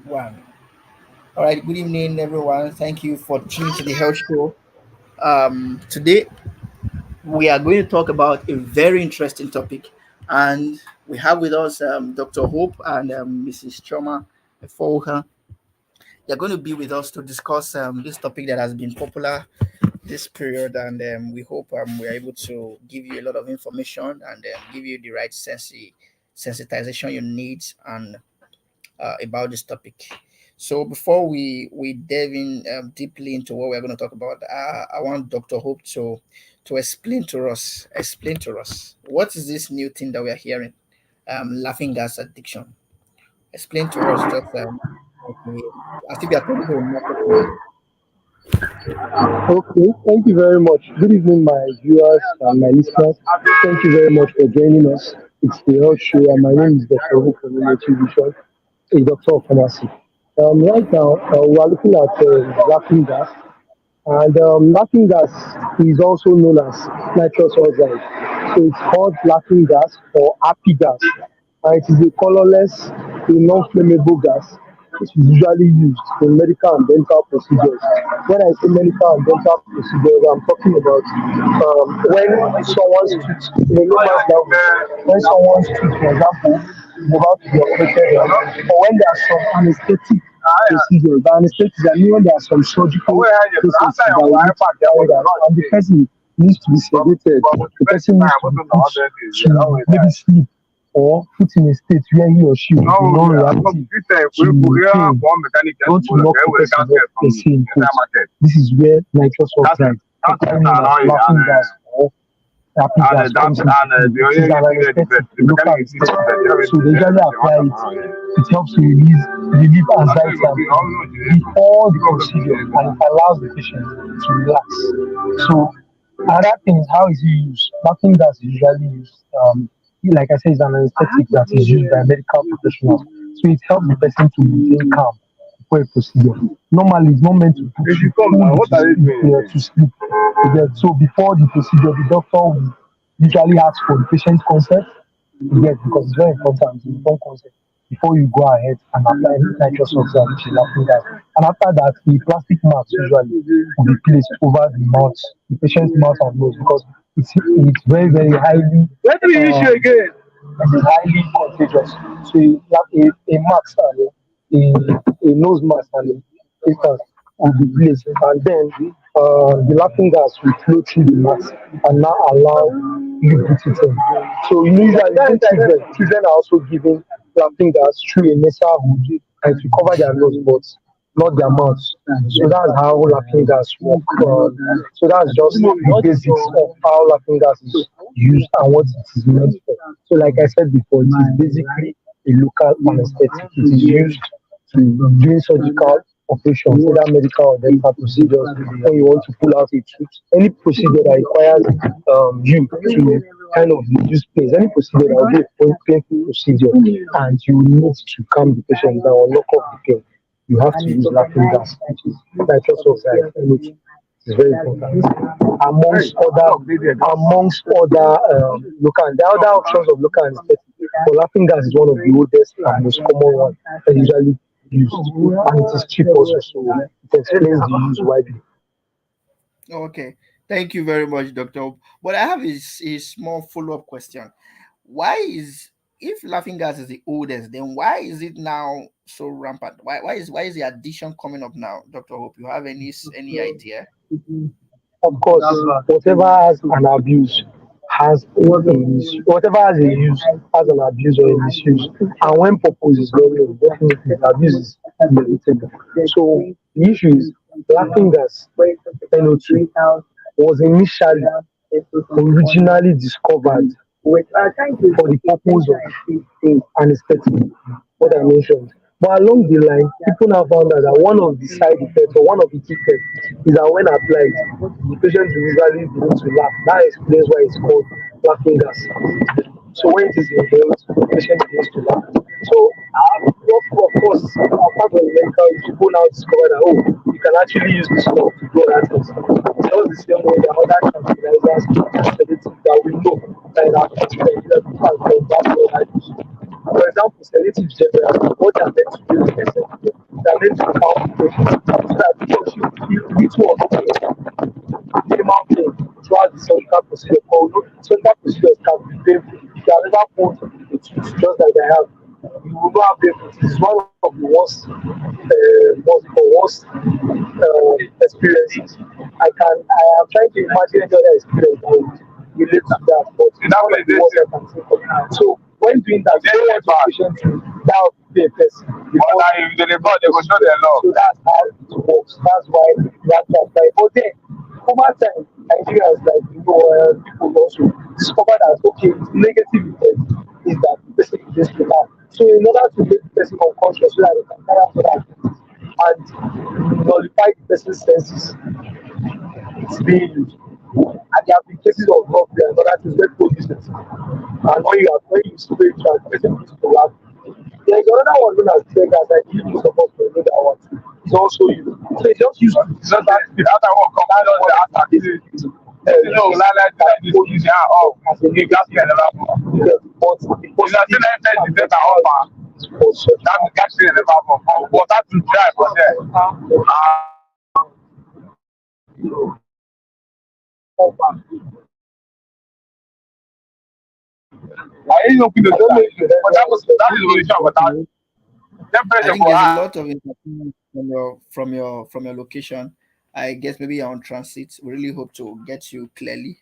One. All right. Good evening, everyone. Thank you for tuning to the health show. Today we are going to talk about a very interesting topic, and we have with us Dr. Hope and Mrs. Choma Efoha. They're going to be with us to discuss this topic that has been popular this period, and we hope we're able to give you a lot of information and give you the right sensitization you need and about this topic. So before we delve in deeply into what we're going to talk about, I want Dr. Hope to explain to us what is this new thing that we are hearing, laughing gas addiction. Explain to us just like as if you are talking to a market woman. Okay, thank you very much. Good evening, my viewers and my listeners. Thank you very much for joining us. It's the Health Show, and my name is Dr. Wu from Vision, a doctor of pharmacy. Right now, we are looking at laughing gas, and laughing gas is also known as nitrous oxide. So it's called laughing gas or happy gas. It is a colorless, a non-flammable gas which is usually used in medical and dental procedures. When I say medical and dental procedures, I'm talking about when someone's tooth, in a layman's language, when someone's tooth, for example, is about to be operated on, or when there are some anesthetic procedures. By anesthetic, I mean when there are some surgical procedures that will need to be carried out, and the person needs to be sedated, the person needs to be put to maybe sleep or put in a state where he or she will be non-reactive to pain, not to knock the person off per se in quotes. This is where nitrous oxide, popularly known as laughing gas or happy gas, comes into play. It is an anesthetic, a local anesthetic. So they usually apply it. It helps to relieve anxiety and pain before the procedure, and it allows the patient to relax. So another thing is, how is it used? Laughing gas is usually used. Like I said, it's an anesthetic that is used by medical professionals. So it helps the person to maintain calm before a procedure. Normally, it's not meant to put you to sleep. So before the procedure, the doctor will usually ask for the patient's consent. Because it's very important to inform consent before you go ahead and apply nitrous oxide, which is laughing gas. And after that, the plastic mask usually will be placed over the mouth, the patient's mouth and nose, because it's very, very highly it is highly contagious. So a mask and a nose mask and a face mask will be placed, and then the laughing gas will flow through the mask and now allow you to breathe it in. So usually even children are also given laughing gas through a nasal hood and to cover their nose, but not their mouths. So that's how laughing gas work. So that's just the basics of how laughing gas is used and what it is meant for. So like I said before, it is basically a local anesthetic. It is used to during surgical operations, either medical or dental procedures, when you want to pull out a tooth, any procedure that requires you to kind of reduce pain, any procedure that will be a painful procedure, and you need to calm the patient down or knock off the pain, you have to use laughing gas, which is nitrous oxide, which is very important. Amongst other local, there are other options of local anesthetic, but laughing gas is one of the oldest and most common one that usually used, and it is cheap also, so it explains the use widely. Okay. Thank you very much, Dr. Hope. But I have a small follow-up question. Why is if laughing gas is the oldest, then why is it now so rampant? Why is the addition coming up now, Dr. Hope? You have any idea? Of course, whatever has an abuse has a whatever has a use has an abuse or a misuse. And when purpose is not known, definitely the abuse is inevitable. So the issue is laughing gas NO2 was initially originally discovered for the purpose of anesthetic, what I mentioned. But along the line, people now found out that one of the side effects or one of the key effects is that when applied, the patient will usually begin to laugh. That explains why it's called laughing gas. So when it is inhaled, the patient begins to laugh. So of course, apart from the medical, people now discover that you can actually use this stuff to do other things. It's not the same way that other tranquilizers and sedatives that we know that are particularly for example, sedatives generally, what they are meant to do is essentially never put the tooth just like I have, you will not have them. It is one of the worst experiences. I am trying to imagine any other experience that would relate to that, but it's one of the worst I can think of. So when doing that, you don't want the patient to now be a person. So that's how it works. That's why you have to apply. But then over time, Nigerians like people also discover that okay, the negative effect is that the person is just relax. So in order to make the person unconscious so that they can carry out other activities and nullify the person's senses, it's being used. And there have been cases of robbery and other things where people use it. And when you spray it, the person needs to laugh. There is another one known as tear gas. I think you supposed to know that one. It's also used. So it's just used to not that the other one comes out of the attack. No, like that is as a new gas can never but the positive is better offer. That gas can never but that to dry for there. I ain't know people don't know but that is what it's about. I Temperature think for there's a her. lot of entertainment from your location. I guess maybe you're on transit. We really hope to get you clearly.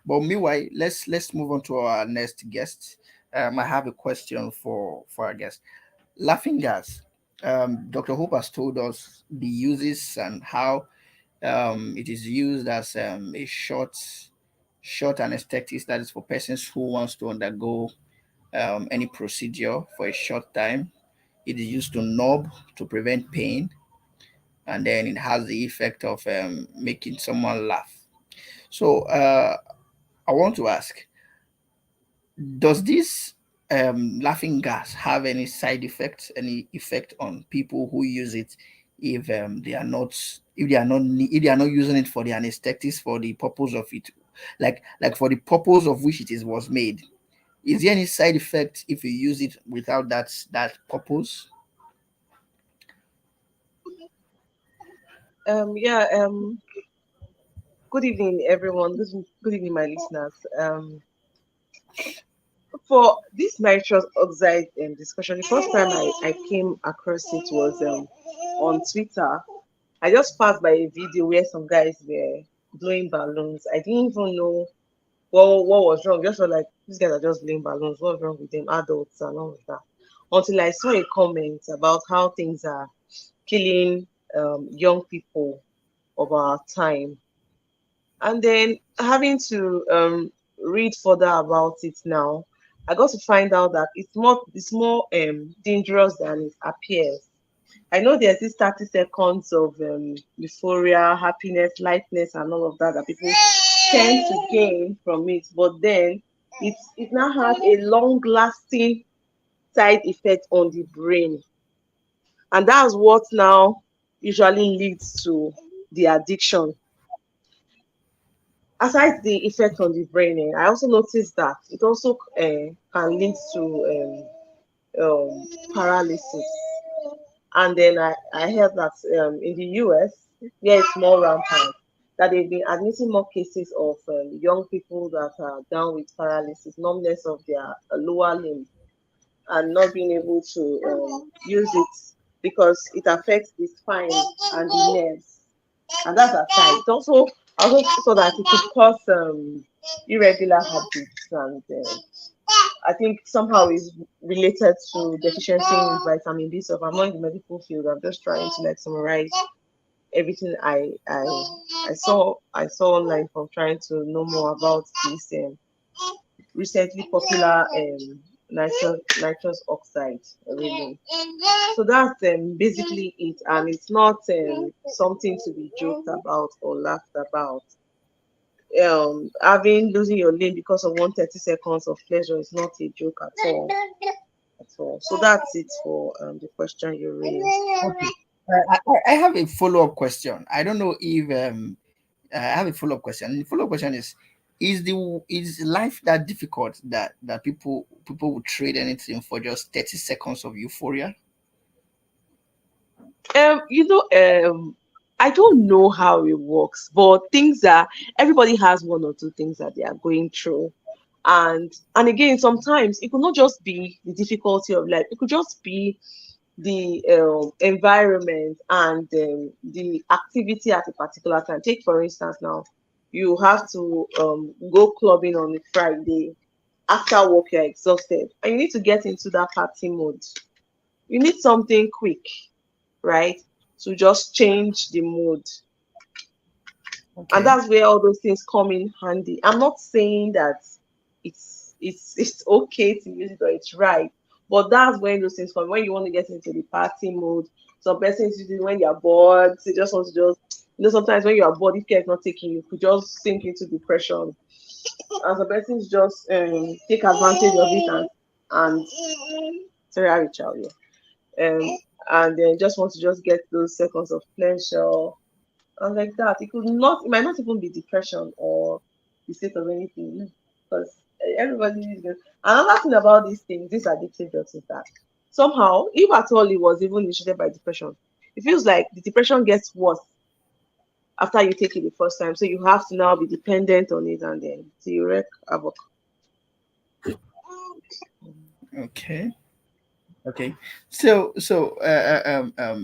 But meanwhile, let's move on to our next guest. I have a question for our guest. Laughing gas. Dr. Hope has told us the uses and how it is used as a short anesthetic, that is for persons who wants to undergo any procedure for a short time. It is used to numb to prevent pain, and then it has the effect of making someone laugh. So I want to ask, does this laughing gas have any side effects, any effect on people who use it if they are not using it for the anesthetics for the purpose of it, like for the purpose of which it is was made? Is there any side effect if you use it without that purpose? Yeah. Good evening, everyone. Good evening, my listeners. For this nitrous oxide discussion, the first time I came across it was on Twitter. I just passed by a video where some guys were blowing balloons. I didn't even know what was wrong. Just felt like these guys are just blowing balloons. What's wrong with them, adults and all of that? Until I saw a comment about how things are killing young people of our time. And then having to read further about it now, I got to find out that it's more dangerous than it appears. I know there's this 30 seconds of euphoria, happiness, lightness, and all of that that people tend to gain from it, but then it now has a long lasting side effect on the brain. And that's what now usually leads to the addiction. Aside the effect on the brain, I also noticed that it also can lead to paralysis. And then I heard that in the US, where it's more rampant, that they've been admitting more cases of young people that are down with paralysis, numbness of their lower limb, and not being able to use it because it affects the spine and the nerves. And that's aside. It also so that it could cause irregular heartbeats, and I think somehow is related to deficiency in vitamin B. So if I'm not in the medical field, I'm just trying to like summarize everything I saw online from trying to know more about this recently popular nitrous oxide really. So that's basically it, and it's not something to be joked about or laughed about. Having losing your limb because of 130 seconds of pleasure is not a joke at all. At all. So that's it for the question you raised. Okay. I have a follow-up question. I don't know if I have a follow-up question. The follow-up question is life that difficult that people would trade anything for just 30 seconds of euphoria? Um, you know, I don't know how it works, but things are everybody has one or two things that they are going through, And again, sometimes it could not just be the difficulty of life, it could just be the environment and the activity at a particular time. Take for instance now, you have to go clubbing on a Friday. After work, you're exhausted and you need to get into that party mode. You need something quick, right? To just change the mood. And Okay. that's where all those things come in handy. I'm not saying that it's okay to use it or it's right, but that's when those things come. When you want to get into the party mode, some persons use it when you're bored. They just want to sometimes when you are bored, if care is not taking, you could just sink into depression. And some persons just take advantage of it and sorry, I reach out, yeah. And then just want to just get those seconds of pleasure and like that. It might not even be depression or the state of anything, because everybody is good. Another thing about these things, these addictive drugs, is that somehow, if at all it was even initiated by depression, it feels like the depression gets worse after you take it the first time. So you have to now be dependent on it, and then so you wreak havoc. Okay. Okay. So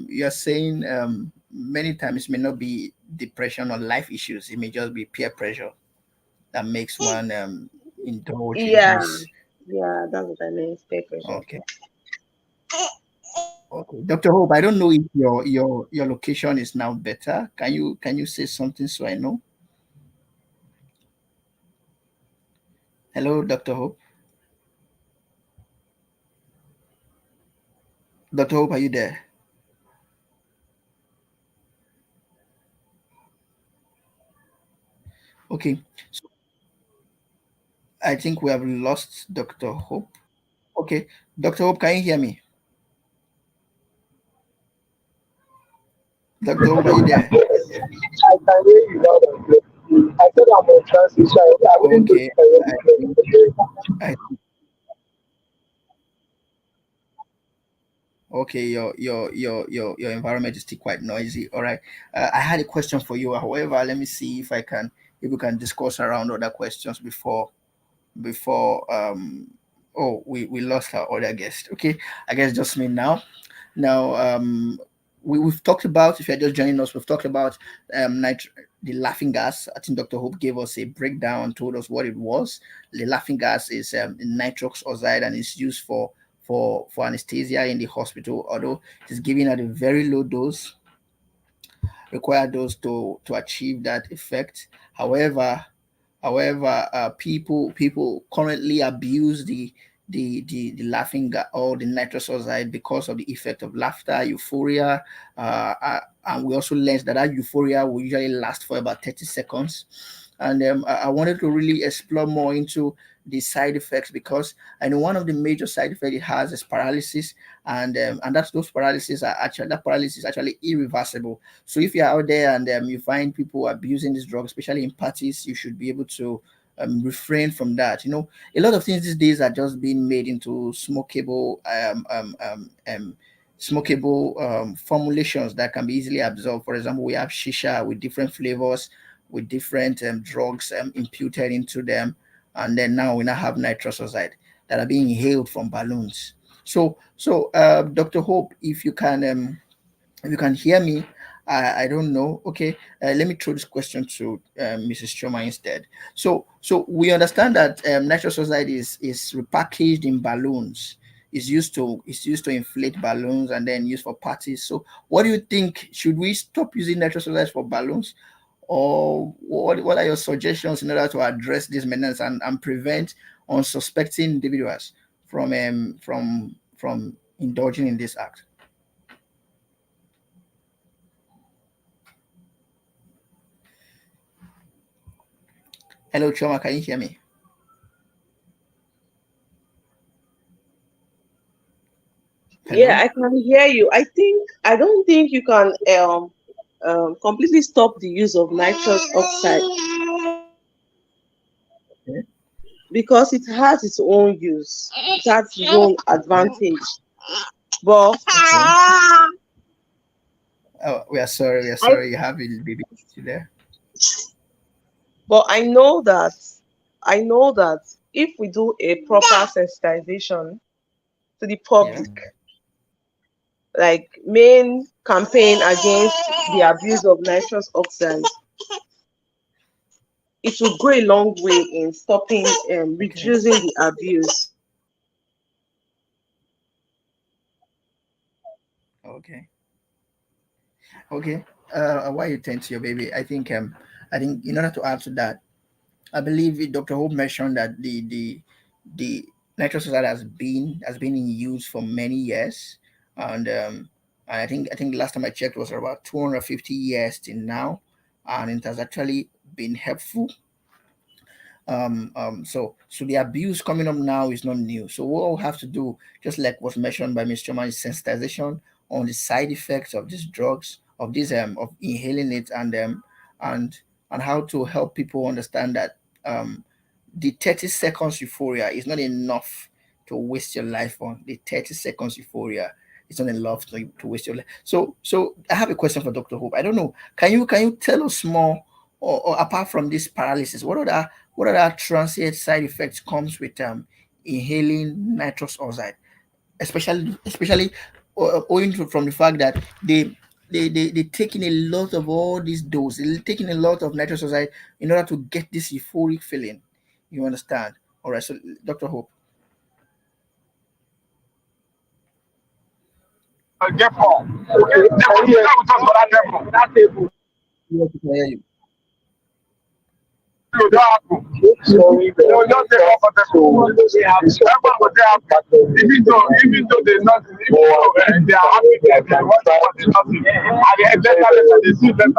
you're saying many times it may not be depression or life issues. It may just be peer pressure that makes one indulge in Yeah, these. yeah, that's what I mean. Peer pressure. Okay. Okay. Dr. Hope, I don't know if your location is now better. Can you say something so I know? Hello, Dr. Hope. Dr. Hope, are you there? Okay. So I think we have lost Dr. Hope. Okay. Dr. Hope, can you hear me? Dr. Hope, are you there? I can hear you loud and clear. I said I'm on transit, so I wouldn't know if Okay. I hear I me clearly. I Okay, your environment is still quite noisy. All right. I had a question for you. However, let me see if we can discuss around other questions before oh, we lost our other guest. Okay, I guess just me now. Now, we've talked about, if you're just joining us, we've talked about the laughing gas. I think Dr. Hope gave us a breakdown, told us what it was. The laughing gas is nitrous oxide and it's used for anesthesia in the hospital, although it is given at a very low dose, required dose to achieve that effect. However, people currently abuse the laughing or the nitrous oxide because of the effect of laughter, euphoria, and we also learned that euphoria will usually last for about 30 seconds. And I wanted to really explore more into the side effects because I know one of the major side effects it has is paralysis, and that's those paralysis are actually that paralysis is actually irreversible. So if you're out there and you find people abusing this drug, especially in parties, you should be able to refrain from that. You know, a lot of things these days are just being made into smokable formulations that can be easily absorbed. For example, we have shisha with different flavors, with different drugs imputed into them, and then now we now have nitrous oxide that are being inhaled from balloons. So, Dr. Hope, if you can hear me, I don't know. Okay, let me throw this question to Mrs. Choma instead. So we understand that nitrous oxide is repackaged in balloons. It's used to inflate balloons and then used for parties. So what do you think? Should we stop using nitrous oxide for balloons, or what are your suggestions in order to address this menace and prevent unsuspecting individuals from indulging in this act? Hello, Choma, can you hear me? Yeah, Hello. I can hear you. I don't think you can completely stop the use of nitrous oxide Okay. because it has its own use. It has its own advantage. But Okay. Oh, we are sorry. We are I sorry. You have a baby issue there. but I know that if we do a proper sensitization to the Yeah. public, like main campaign against the abuse of nitrous oxides, it will go a long way in stopping Okay. reducing the abuse. Okay. Okay. Why you tend to your baby? I think in order to add to that, I believe Dr. Hope mentioned that the nitrous oxide has been in use for many years, and I think last time I checked was about 250 years till now, and it has actually been helpful. So the abuse coming up now is not new. So what we'll have to do, just like was mentioned by Mr. Choma, is sensitization on the side effects of these drugs, of inhaling it, and and how to help people understand that um the 30 seconds euphoria is not enough to waste your life on. The 30 seconds euphoria is not enough to waste your life. So I have a question for Dr. Hope. I don't know. Can you tell us more, or apart from this paralysis, what other transient side effects comes with inhaling nitrous oxide, especially owing from the fact that they taking a lot of all these doses, they're taking a lot of nitrous oxide in order to get this euphoric feeling. You understand? All right. So, Dr. Hope. Therefore, okay, therefore, you have to talk about that therefore. Yes, we can hear you. You don't happen. Sorry, You just take off of them. Everyone will happen. Even though they're not, even though they are happy, they want to watch nothing. At the end, later, they see better.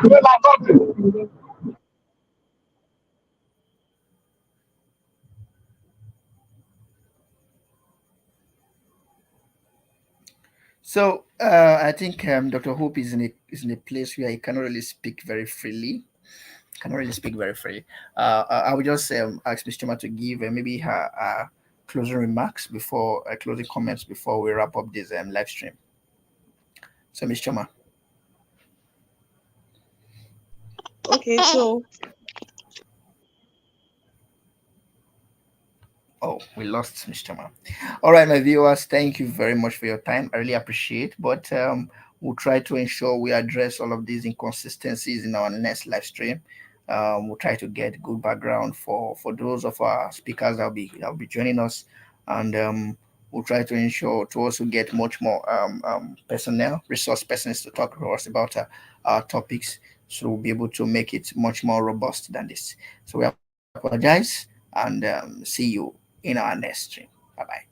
They are nothing. So I think Dr. Hope is in a place where he cannot really speak very freely. Cannot really speak very freely. I will just ask Ms. Choma to give maybe her closing remarks before closing comments before we wrap up this live stream. So, Ms. Choma. Okay, so Oh, we lost Ms. Choma. All right, my viewers, thank you very much for your time. I really appreciate. But we'll try to ensure we address all of these inconsistencies in our next live stream. We'll try to get good background for those of our speakers that'll be joining us, and we'll try to ensure to also get much more personnel, resource persons to talk to us about our topics, so we'll be able to make it much more robust than this. So we apologize, and see you in our next stream. Bye bye.